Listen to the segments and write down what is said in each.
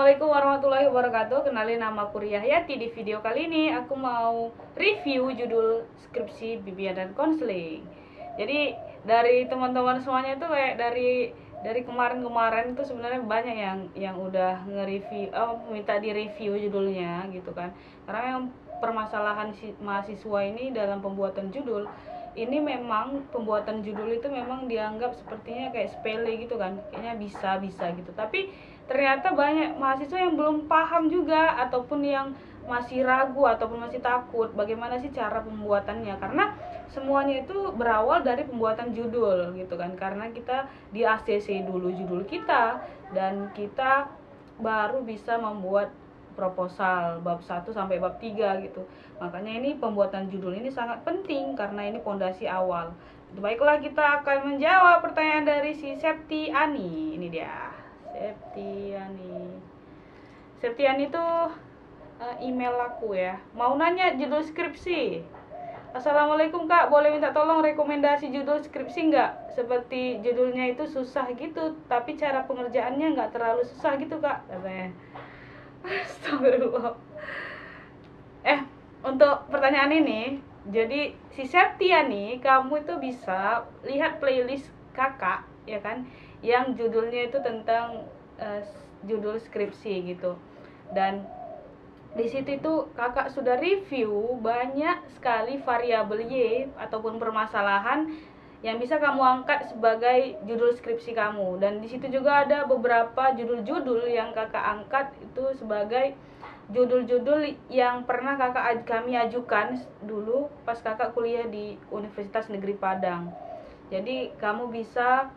Assalamualaikum warahmatullahi wabarakatuh. Kenalin, nama aku Riyahyati. Di video kali ini aku mau review judul skripsi bimbingan dan konseling. Jadi dari teman-teman semuanya itu kayak dari kemarin-kemarin itu sebenarnya banyak yang udah nge-review, minta di review judulnya gitu kan. Karena yang permasalahan mahasiswa ini dalam pembuatan judul ini, memang pembuatan judul itu memang dianggap sepertinya kayak sepele gitu kan, kayaknya bisa gitu, tapi ternyata banyak mahasiswa yang belum paham juga, ataupun yang masih ragu ataupun masih takut bagaimana sih cara pembuatannya, karena semuanya itu berawal dari pembuatan judul gitu kan, karena kita di ACC dulu judul kita dan kita baru bisa membuat proposal bab 1 sampai bab 3 gitu. Makanya ini pembuatan judul ini sangat penting karena ini pondasi awal. Baiklah, kita akan menjawab pertanyaan dari si Septiani. Ini dia, Septiani. Septiani itu email aku ya. Mau nanya judul skripsi. Assalamualaikum Kak, boleh minta tolong rekomendasi judul skripsi nggak? Seperti judulnya itu susah gitu, tapi cara pengerjaannya nggak terlalu susah gitu Kak, katanya. Astagfirullah. Untuk pertanyaan ini, jadi si Septiani, kamu itu bisa lihat playlist kakak ya kan, yang judulnya itu tentang judul skripsi gitu. Dan di situ itu kakak sudah review banyak sekali variabel Y ataupun permasalahan yang bisa kamu angkat sebagai judul skripsi kamu. Dan di situ juga ada beberapa judul-judul yang kakak angkat itu sebagai judul-judul yang pernah kami ajukan dulu pas kakak kuliah di Universitas Negeri Padang. Jadi kamu bisa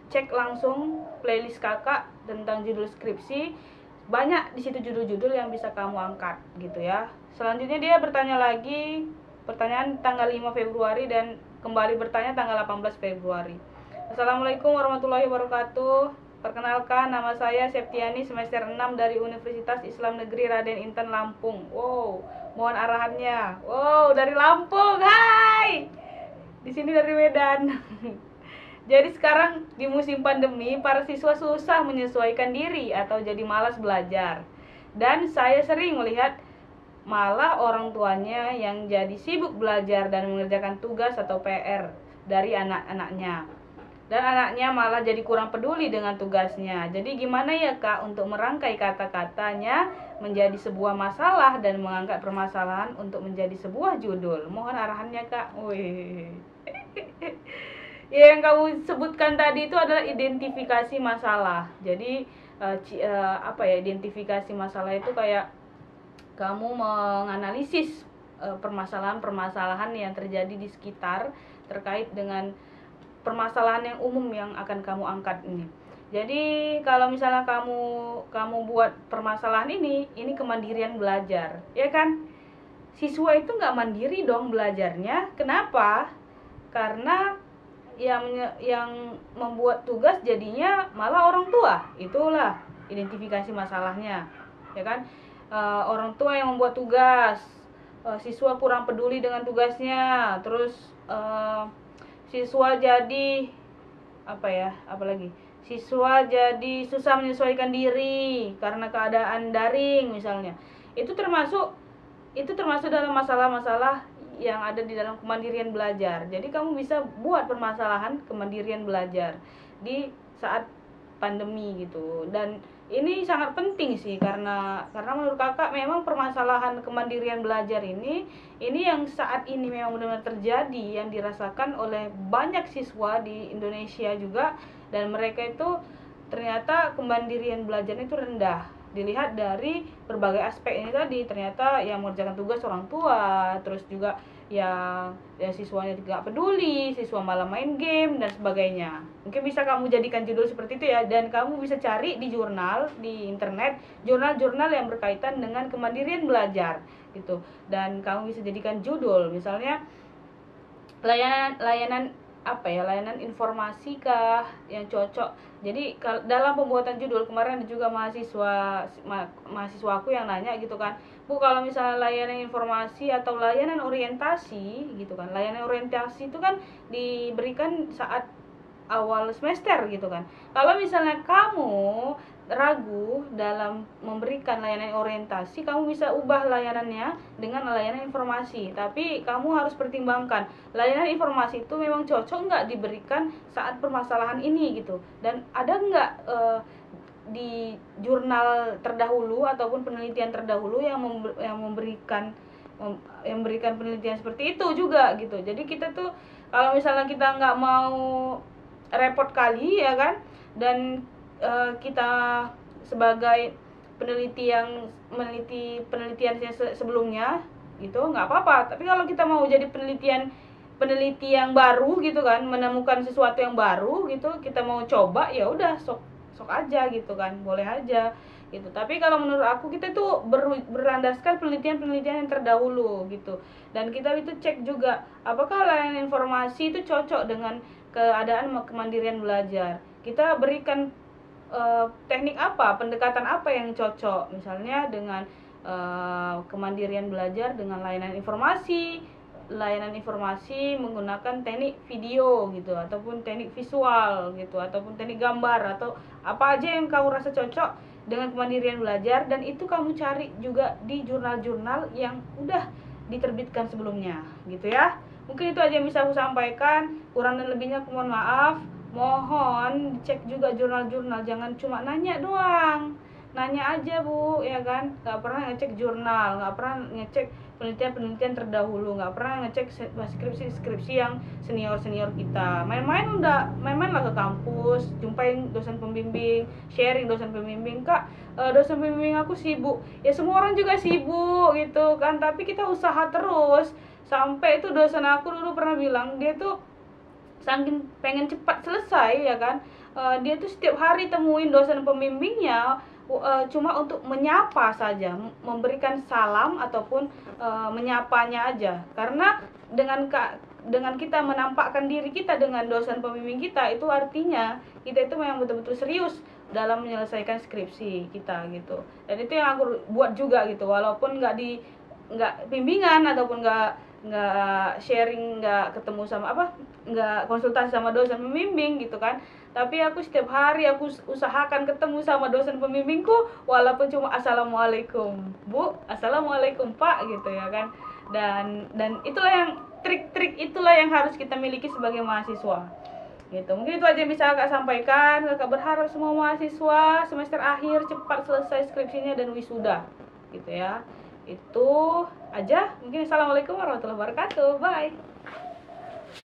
cek langsung playlist kakak tentang judul skripsi. Banyak di situ judul-judul yang bisa kamu angkat gitu ya. Selanjutnya dia bertanya lagi, pertanyaan tanggal 5 Februari dan kembali bertanya tanggal 18 Februari. Assalamualaikum warahmatullahi wabarakatuh. Perkenalkan, nama saya Septiani, semester 6 dari Universitas Islam Negeri Raden Inten, Lampung. Wow, mohon arahannya. Wow, dari Lampung. Hai. Di sini dari Medan. Jadi sekarang di musim pandemi, para siswa susah menyesuaikan diri atau jadi malas belajar. Dan saya sering melihat malah orang tuanya yang jadi sibuk belajar dan mengerjakan tugas atau PR dari anak-anaknya. Dan anaknya malah jadi kurang peduli dengan tugasnya. Jadi gimana ya Kak untuk merangkai kata-katanya menjadi sebuah masalah dan mengangkat permasalahan untuk menjadi sebuah judul? Mohon arahannya Kak. Wih. Ya, yang kamu sebutkan tadi itu adalah identifikasi masalah. Jadi identifikasi masalah itu kayak kamu menganalisis permasalahan-permasalahan yang terjadi di sekitar terkait dengan permasalahan yang umum yang akan kamu angkat ini. Jadi kalau misalnya kamu buat permasalahan ini kemandirian belajar, ya kan? Siswa itu nggak mandiri dong belajarnya. Kenapa? Karena yang membuat tugas jadinya malah orang tua. Itulah identifikasi masalahnya, ya kan? Orang tua yang membuat tugas, siswa kurang peduli dengan tugasnya, terus siswa jadi siswa jadi susah menyesuaikan diri karena keadaan daring misalnya. Itu termasuk dalam masalah-masalah yang ada di dalam kemandirian belajar. Jadi kamu bisa buat permasalahan kemandirian belajar di saat pandemi gitu. Dan ini sangat penting sih karena menurut kakak memang permasalahan kemandirian belajar ini yang saat ini memang benar-benar terjadi, yang dirasakan oleh banyak siswa di Indonesia juga, dan mereka itu ternyata kemandirian belajarnya itu rendah. Dilihat dari berbagai aspek ini tadi, ternyata yang mengerjakan tugas orang tua, terus juga yang siswanya tidak peduli, siswa malah main game dan sebagainya. Mungkin bisa kamu jadikan judul seperti itu ya, dan kamu bisa cari di jurnal di internet, jurnal-jurnal yang berkaitan dengan kemandirian belajar gitu, dan kamu bisa jadikan judul misalnya layanan informasi kah yang cocok. Jadi dalam pembuatan judul kemarin juga mahasiswa aku yang nanya gitu kan, Bu, kalau misalnya layanan informasi atau layanan orientasi gitu kan, layanan orientasi itu kan diberikan saat awal semester gitu kan. Kalau misalnya kamu ragu dalam memberikan layanan orientasi, kamu bisa ubah layanannya dengan layanan informasi. Tapi kamu harus pertimbangkan, layanan informasi itu memang cocok nggak diberikan saat permasalahan ini gitu. Dan ada nggak di jurnal terdahulu ataupun penelitian terdahulu yang memberikan penelitian seperti itu juga gitu. Jadi kita tuh kalau misalnya kita nggak mau repot kali ya kan, dan kita sebagai peneliti yang meneliti penelitiannya sebelumnya gitu nggak apa-apa. Tapi kalau kita mau jadi peneliti yang baru gitu kan, menemukan sesuatu yang baru gitu, kita mau coba, ya udah sok aja gitu kan, boleh aja gitu. Tapi kalau menurut aku, kita tuh berlandaskan penelitian yang terdahulu gitu. Dan kita itu cek juga apakah layanan informasi itu cocok dengan keadaan kemandirian belajar. Kita berikan teknik apa, pendekatan apa yang cocok, misalnya dengan kemandirian belajar dengan layanan informasi menggunakan teknik video gitu, ataupun teknik visual gitu, ataupun teknik gambar, atau apa aja yang kamu rasa cocok dengan kemandirian belajar. Dan itu kamu cari juga di jurnal-jurnal yang udah diterbitkan sebelumnya gitu ya. Mungkin itu aja yang bisa aku sampaikan, kurang dan lebihnya aku mohon maaf. Mohon dicek juga jurnal-jurnal, jangan cuma nanya doang, nanya aja Bu ya kan, nggak pernah ngecek jurnal, nggak pernah ngecek penelitian terdahulu, nggak pernah ngecek skripsi yang senior kita. Main-main lah ke kampus, jumpain dosen pembimbing, sharing dosen pembimbing, Kak dosen pembimbing aku sibuk. Ya semua orang juga sibuk gitu kan, tapi kita usaha terus. Sampai itu dosen aku dulu pernah bilang, dia tuh saking pengen cepat selesai ya kan, dia tuh setiap hari temuin dosen pembimbingnya cuma untuk menyapa saja, memberikan salam ataupun menyapanya aja. Karena dengan kita menampakkan diri kita dengan dosen pembimbing kita, itu artinya kita itu memang betul-betul serius dalam menyelesaikan skripsi kita gitu. Dan itu yang aku buat juga gitu, walaupun nggak bimbingan ataupun nggak sharing, nggak ketemu sama nggak konsultasi sama dosen pembimbing gitu kan, tapi aku setiap hari aku usahakan ketemu sama dosen pembimbingku, walaupun cuma assalamualaikum Bu, assalamualaikum Pak gitu ya kan. Dan itulah yang trik-trik itulah yang harus kita miliki sebagai mahasiswa gitu. Mungkin itu aja yang bisa kakak sampaikan. Kakak berharap semua mahasiswa semester akhir cepat selesai skripsinya dan wisuda gitu ya. Itu aja mungkin. Assalamualaikum warahmatullahi wabarakatuh. Bye.